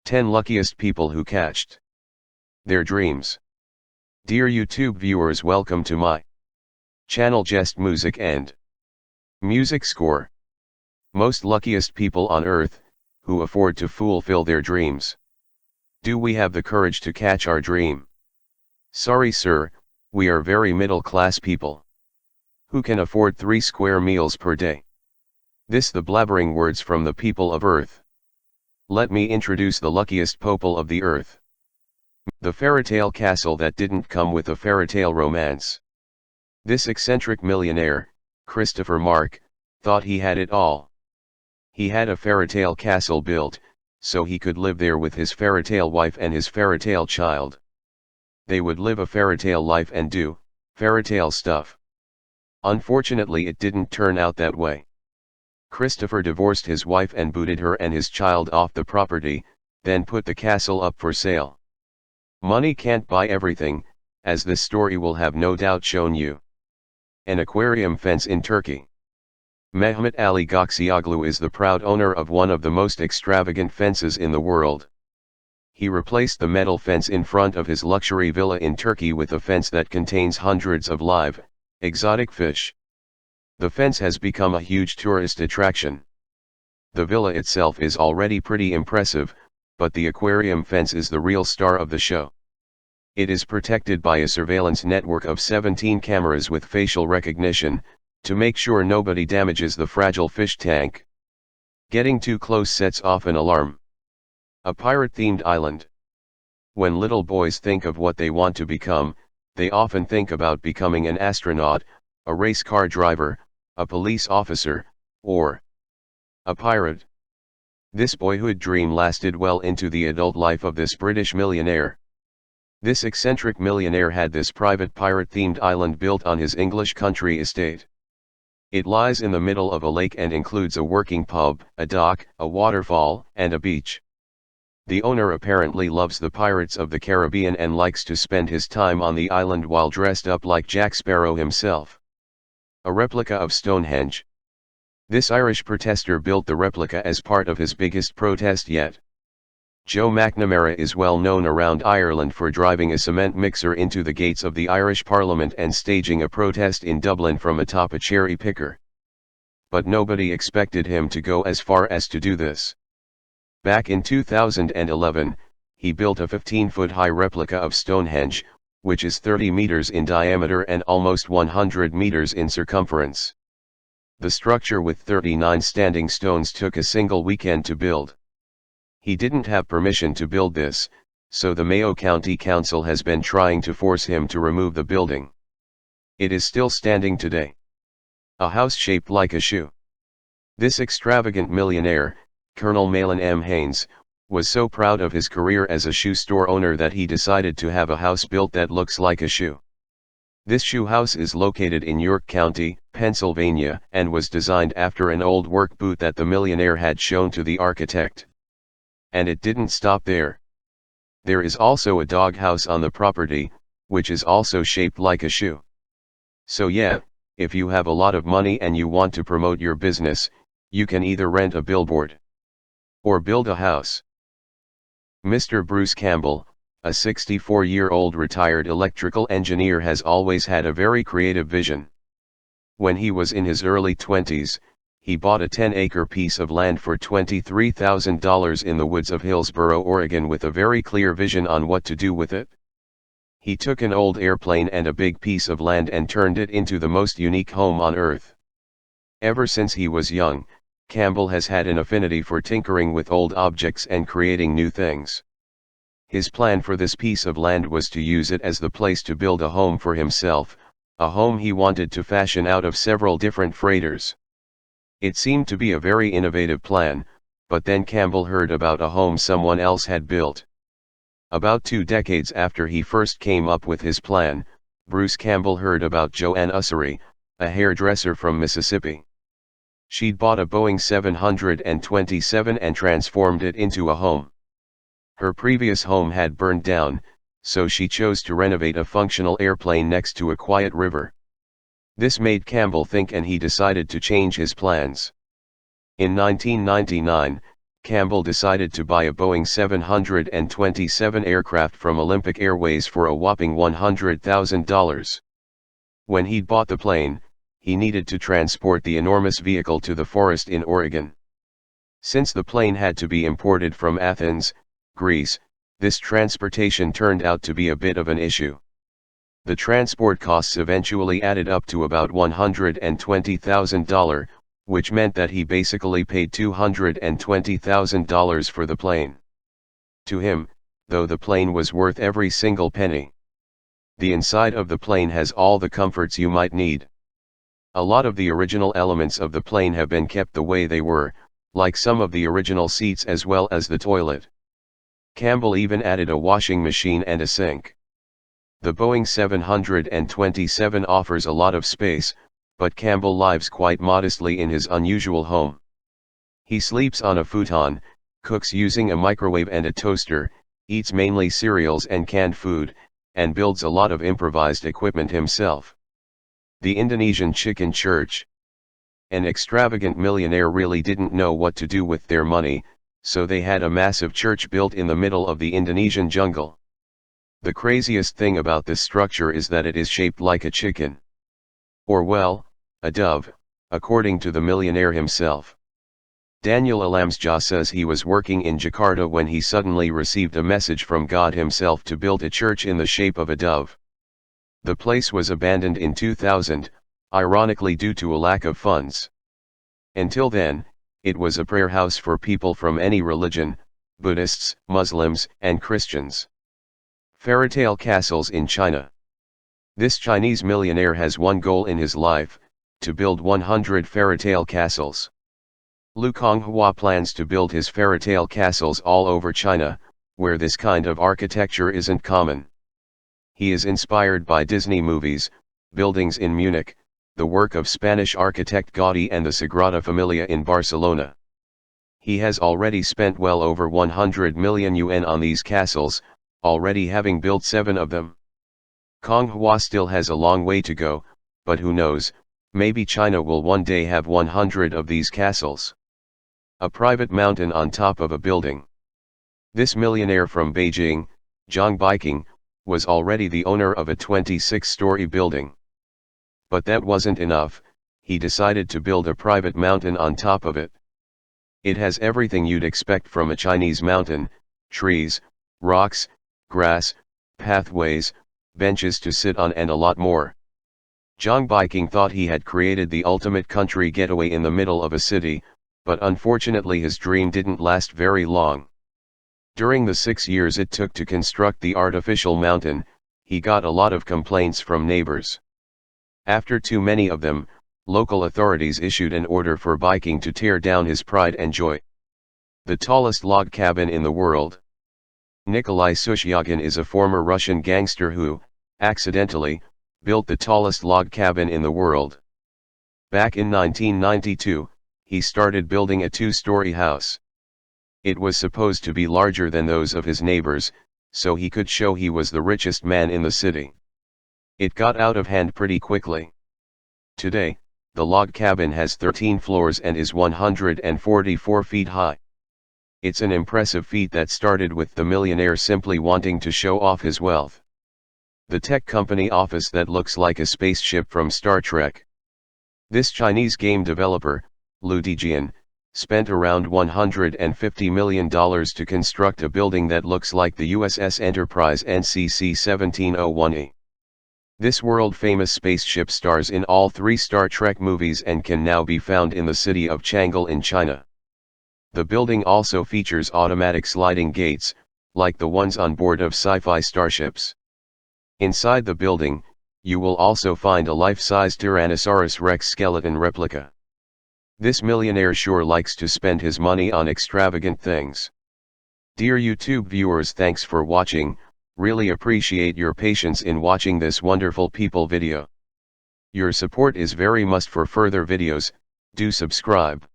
10 luckiest people who catched their dreams. Dear YouTube viewers, welcome to my channel. Just music and music score. Most luckiest people on earth, who afford to fulfill their dreams. Do we have the courage to catch our dream? Sorry sir, we are very middle class people. Who can afford 3 square meals per day? This the blabbering words from the people of earth. Let me introduce the luckiest people of the earth. The fairytale castle that didn't come with a fairytale romance. This eccentric millionaire, Christopher Mark, thought he had it all. He had a fairytale castle built, so he could live there with his fairytale wife and his fairytale child. They would live a fairytale life and do fairytale stuff. Unfortunately, it didn't turn out that way. Christopher divorced his wife and booted her and his child off the property, then put the castle up for sale. Money can't buy everything, as this story will have no doubt shown you. An aquarium fence in Turkey. Mehmet Ali Gökçeoğlu is the proud owner of one of the most extravagant fences in the world. He replaced the metal fence in front of his luxury villa in Turkey with a fence that contains hundreds of live, exotic fish. The fence has become a huge tourist attraction. The villa itself is already pretty impressive, but the aquarium fence is the real star of the show. It is protected by a surveillance network of 17 cameras with facial recognition, to make sure nobody damages the fragile fish tank. Getting too close sets off an alarm. A pirate-themed island. When little boys think of what they want to become, they often think about becoming an astronaut, a race car driver, a police officer, or a pirate. This boyhood dream lasted well into the adult life of this British millionaire. This eccentric millionaire had this private pirate-themed island built on his English country estate. It lies in the middle of a lake and includes a working pub, a dock, a waterfall, and a beach. The owner apparently loves the pirates of the Caribbean and likes to spend his time on the island while dressed up like Jack Sparrow himself. A replica of Stonehenge. This Irish protester built the replica as part of his biggest protest yet. Joe McNamara is well known around Ireland for driving a cement mixer into the gates of the Irish Parliament and staging a protest in Dublin from atop a cherry picker. But nobody expected him to go as far as to do this. Back in 2011, he built a 15-foot-high replica of Stonehenge, which is 30 meters in diameter and almost 100 meters in circumference. The structure with 39 standing stones took a single weekend to build. He didn't have permission to build this, so the Mayo County Council has been trying to force him to remove the building. It is still standing today. A house shaped like a shoe. This extravagant millionaire, Colonel Malin M. Haynes, was so proud of his career as a shoe store owner that he decided to have a house built that looks like a shoe. This shoe house is located in York County, Pennsylvania, and was designed after an old work boot that the millionaire had shown to the architect. And it didn't stop there. There is also a dog house on the property, which is also shaped like a shoe. So yeah, if you have a lot of money and you want to promote your business, you can either rent a billboard or build a house. Mr. Bruce Campbell, a 64-year-old retired electrical engineer, has always had a very creative vision. When he was in his early 20s, he bought a 10-acre piece of land for $23,000 in the woods of Hillsboro, Oregon, with a very clear vision on what to do with it. He took an old airplane and a big piece of land and turned it into the most unique home on earth. Ever since he was young, Campbell has had an affinity for tinkering with old objects and creating new things. His plan for this piece of land was to use it as the place to build a home for himself, a home he wanted to fashion out of several different freighters. It seemed to be a very innovative plan, but then Campbell heard about a home someone else had built. About 2 decades after he first came up with his plan, Bruce Campbell heard about Joanne Ussery, a hairdresser from Mississippi. She'd bought a Boeing 727 and transformed it into a home. Her previous home had burned down, so she chose to renovate a functional airplane next to a quiet river. This made Campbell think, and he decided to change his plans. In 1999, Campbell decided to buy a Boeing 727 aircraft from Olympic Airways for a whopping $100,000. When he'd bought the plane, he needed to transport the enormous vehicle to the forest in Oregon. Since the plane had to be imported from Athens, Greece, this transportation turned out to be a bit of an issue. The transport costs eventually added up to about $120,000, which meant that he basically paid $220,000 for the plane. To him, though, the plane was worth every single penny. The inside of the plane has all the comforts you might need. A lot of the original elements of the plane have been kept the way they were, like some of the original seats as well as the toilet. Campbell even added a washing machine and a sink. The Boeing 727 offers a lot of space, but Campbell lives quite modestly in his unusual home. He sleeps on a futon, cooks using a microwave and a toaster, eats mainly cereals and canned food, and builds a lot of improvised equipment himself. The Indonesian chicken church. An extravagant millionaire really didn't know what to do with their money, so they had a massive church built in the middle of the Indonesian jungle. The craziest thing about this structure is that it is shaped like a chicken. Or well, a dove, according to the millionaire himself. Daniel Alamsjah says he was working in Jakarta when he suddenly received a message from God himself to build a church in the shape of a dove. The place was abandoned in 2000, ironically due to a lack of funds. Until then, it was a prayer house for people from any religion, Buddhists, Muslims, and Christians. Fairytale castles in China. This Chinese millionaire has one goal in his life: to build 100 fairytale castles. Lu Konghua plans to build his fairytale castles all over China, where this kind of architecture isn't common. He is inspired by Disney movies, buildings in Munich, the work of Spanish architect Gaudí, and the Sagrada Familia in Barcelona. He has already spent well over 100 million yuan on these castles, already having built 7 of them. Konghua still has a long way to go, but who knows, maybe China will one day have 100 of these castles. A private mountain on top of a building. This millionaire from Beijing, Zhang Baiqing, was already the owner of a 26-story building. But that wasn't enough, he decided to build a private mountain on top of it. It has everything you'd expect from a Chinese mountain: trees, rocks, grass, pathways, benches to sit on, and a lot more. Zhang Baiqing thought he had created the ultimate country getaway in the middle of a city, but unfortunately his dream didn't last very long. During the 6 years it took to construct the artificial mountain, he got a lot of complaints from neighbors. After too many of them, local authorities issued an order for Baiqing to tear down his pride and joy. The tallest log cabin in the world. Nikolai Sushyagin is a former Russian gangster who, accidentally, built the tallest log cabin in the world. Back in 1992, he started building a 2-story house. It was supposed to be larger than those of his neighbors, so he could show he was the richest man in the city. It got out of hand pretty quickly. Today, the log cabin has 13 floors and is 144 feet high. It's an impressive feat that started with the millionaire simply wanting to show off his wealth. The tech company office that looks like a spaceship from Star Trek. This Chinese game developer, Lu Dijian, spent around $150 million to construct a building that looks like the USS Enterprise NCC-1701E. This world-famous spaceship stars in all 3 Star Trek movies and can now be found in the city of Chang'an in China. The building also features automatic sliding gates, like the ones on board of sci-fi starships. Inside the building, you will also find a life-size Tyrannosaurus Rex skeleton replica. This millionaire sure likes to spend his money on extravagant things. Dear YouTube viewers, thanks for watching, really appreciate your patience in watching this wonderful people video. Your support is very must for further videos. Do subscribe.